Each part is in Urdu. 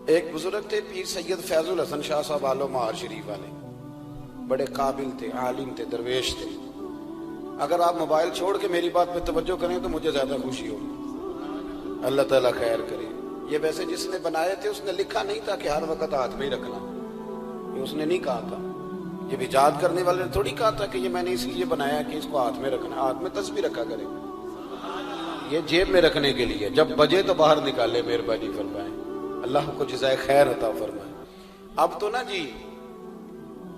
ایک بزرگ تھے پیر سید فیض الحسن شاہ صاحب آلو مہار شریف والے، بڑے قابل تھے، عالم تھے، درویش تھے۔ اگر آپ موبائل چھوڑ کے میری بات پہ توجہ کریں تو مجھے زیادہ خوشی ہوگی، اللہ تعالیٰ خیر کرے۔ یہ ویسے جس نے بنائے تھے اس نے لکھا نہیں تھا کہ ہر وقت ہاتھ میں ہی رکھنا، یہ اس نے نہیں کہا تھا۔ یہ ایجاد کرنے والے نے تھوڑی کہا تھا کہ یہ میں نے اس لیے بنایا کہ اس کو ہاتھ میں رکھنا، ہاتھ میں تسبیح رکھا کرے، یہ جیب میں رکھنے کے لیے، جب بجے تو باہر نکالے، مہربانی فرمائیں، اللہ کو جزائے خیر عطا فرمائے۔ اب تو نا جی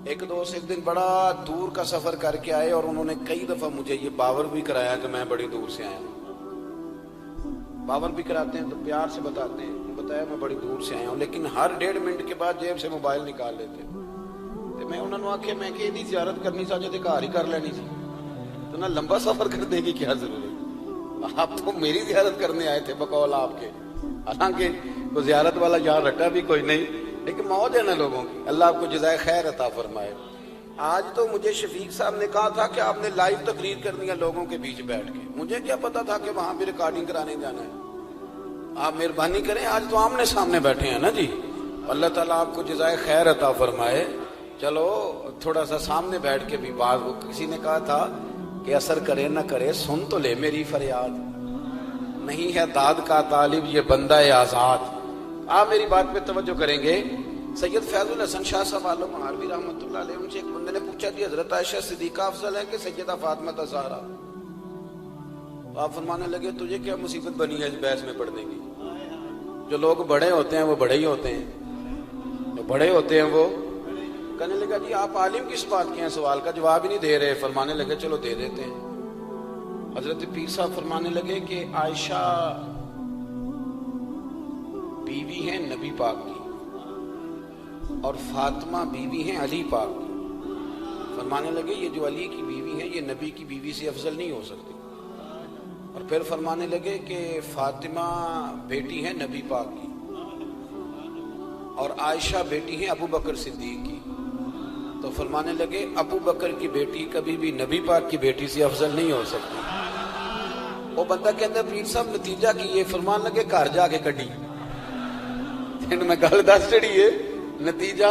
ایک دوست ایک دن بڑا دور کا سفر کر کے آئے اور انہوں نے کئی دفعہ مجھے یہ باور بھی کرایا کہ میں بڑی دور سے آیا ہوں۔ باور بھی کراتے ہیں تو پیار سے بتاتے ہیں، بتایا میں بڑی دور سے آیا ہوں، لیکن ہر 1.5 منٹ کے بعد جیب سے موبائل نکال لیتے تو میں انہوں نے آکھیا میں کہ یہ زیارت کرنی سا جے گھر ہی کر لینی سی، تو نہ لمبا سفر کرنے کی کیا ضرورت، آپ تو میری زیارت کرنے آئے تھے بقول آپ کے، حالانکہ وہ زیارت والا یہاں رٹا بھی کوئی نہیں، لیکن موج ہے نا لوگوں کی، اللہ آپ کو جزائے خیر عطا فرمائے۔ آج تو مجھے شفیق صاحب نے کہا تھا کہ آپ نے لائیو تقریر کرنی ہے لوگوں کے بیچ بیٹھ کے، مجھے کیا پتا تھا کہ وہاں بھی ریکارڈنگ کرانے جانا ہے۔ آپ مہربانی کریں، آج تو آمنے سامنے بیٹھے ہیں نا جی، اللہ تعالیٰ آپ کو جزائے خیر عطا فرمائے۔ چلو تھوڑا سا سامنے بیٹھ کے بھی بات، وہ کسی نے کہا تھا کہ اثر کرے نہ کرے سن تو لے میری فریاد، نہیں ہے داد کا طالب یہ بندہ آزاد۔ آپ میری بات پہ توجہ کریں گے، سید فیض الحسن شاہ صاحب آلو مہاروی رحمۃ اللہ علیہ، ان سے ایک بندے نے پوچھا کہ حضرت عائشہ صدیقہ افضل ہے کہ سیدہ فاطمہ زہرا؟ آپ فرمانے لگے تجھے کیا مصیبت بنی ہے اس بحث میں پڑھنے کی، جو لوگ بڑے ہوتے ہیں وہ بڑے ہی ہوتے ہیں، جو بڑے ہوتے ہیں وہ۔ کہنے لگا جی آپ عالم کس بات کے ہیں، سوال کا جواب ہی نہیں دے رہے۔ فرمانے لگے چلو دے دیتے ہیں۔ حضرت پیر صاحب فرمانے لگے کہ عائشہ بیوی ہیں نبی پاک کی اور فاطمہ بیوی ہیں علی پاک کی۔ فرمانے لگے یہ جو علی کی بیوی ہیں یہ نبی کی بیوی سے افضل نہیں ہو سکتی۔ اور پھر فرمانے لگے کہ فاطمہ بیٹی ہیں نبی پاک کی اور عائشہ بیٹی ہیں ابو بکر صدیق کی۔ تو فرمانے لگے ابو بکر کی بیٹی کبھی بھی نبی پاک کی بیٹی سے افضل نہیں ہو سکتی۔ وہ بندہ کہتا ہے پیر صاحب نتیجہ کی یہ، فرمان لگے گھر جا کے کڈی میں گل دس چڑی ہے نتیجہ۔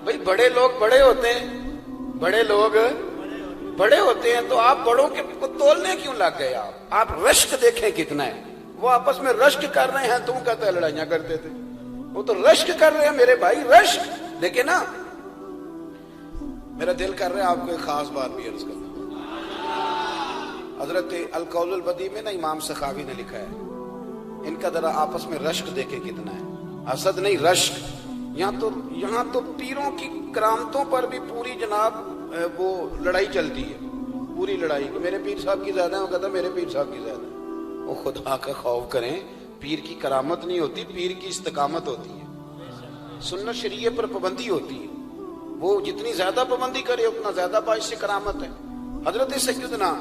بھئی بڑے لوگ بڑے ہوتے ہیں، بڑے لوگ بڑے ہوتے ہیں، تو آپ بڑوں کے کو تولنے کیوں لگ گئے؟ آپ رشک دیکھیں کتنا ہے، وہ آپس میں رشک کر رہے ہیں، تم کہتے ہیں لڑائیاں کرتے تھے، وہ تو رشک کر رہے ہیں میرے بھائی، رشک دیکھیں نا۔ میرا دل کر رہا ہے آپ کو ایک خاص بات بھی عرض کروں۔ حضرت القول البدیع میں نا امام سخاوی نے لکھا ہے، ان کا ذرا آپس میں رشک دیکھیں کتنا ہے، حسد نہیں رشک۔ یہاں تو پیروں کی کرامتوں پر بھی پوری جناب وہ لڑائی چلتی ہے، پوری لڑائی کہ میرے پیر صاحب کی زیادہ ہے، وہ کہتا ہے میرے پیر صاحب کی زیادہ ہے۔ وہ خدا کا خوف کریں، پیر کی کرامت نہیں ہوتی، پیر کی استقامت ہوتی ہے، سنت شریعت پر پابندی ہوتی ہے، وہ جتنی زیادہ پابندی کرے اتنا زیادہ باعث سے کرامت ہے۔ حضرت سیدنا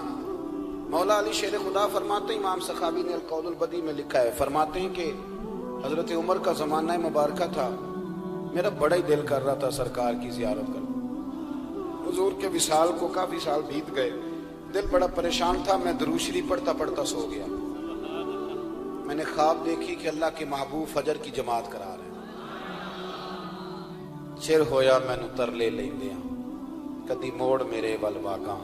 مولا علی شیر خدا فرماتے ہیں، امام سخاوی نے القول البدیع میں لکھا ہے، فرماتے ہیں کہ حضرت عمر کا زمانہ مبارکہ تھا، میرا بڑا ہی دل کر رہا تھا سرکار کی زیارت کرنا۔ حضور کے وصال کو کافی سال بیت گئے، دل بڑا پریشان تھا، میں درود شریف پڑھتا پڑھتا سو گیا۔ میں نے خواب دیکھی کہ اللہ کے محبوب فجر کی جماعت کرا رہے ہیں، چر ہویا مینوں ترلے لیندیاں کدی موڑ میرے ول واگاں،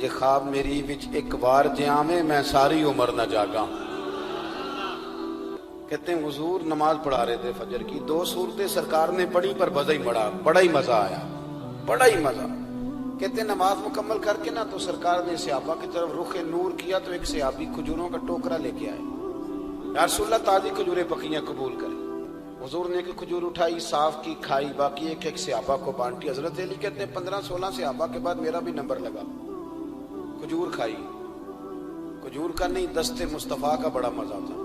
جے خواب میری وچ ایک وار جے آویں میں ساری عمر نہ جاگاں۔ کہتے ہیں حضور نماز پڑھا رہے تھے فجر کی، 2 سورتیں سرکار نے پڑھی پر بڑا ہی مزہ آیا، بڑا ہی مزہ۔ کہتے ہیں نماز مکمل کر کے نا تو سرکار نے صحابہ کی طرف رخ نور کیا تو ایک صحابی کھجوروں کا ٹوکرا لے کے آئے، یا رسول اللہ تازی کھجوریں پکیاں قبول کریں۔ حضور نے ایک کھجور اٹھائی، صاف کی، کھائی، باقی ایک ایک صحابہ کو بانٹی۔ حضرت علی کہتے ہیں 15-16 صحابہ کے بعد میرا بھی نمبر لگا، کھجور کھائی، کھجور کا نہیں دست مصطفیٰ کا بڑا مزہ تھا۔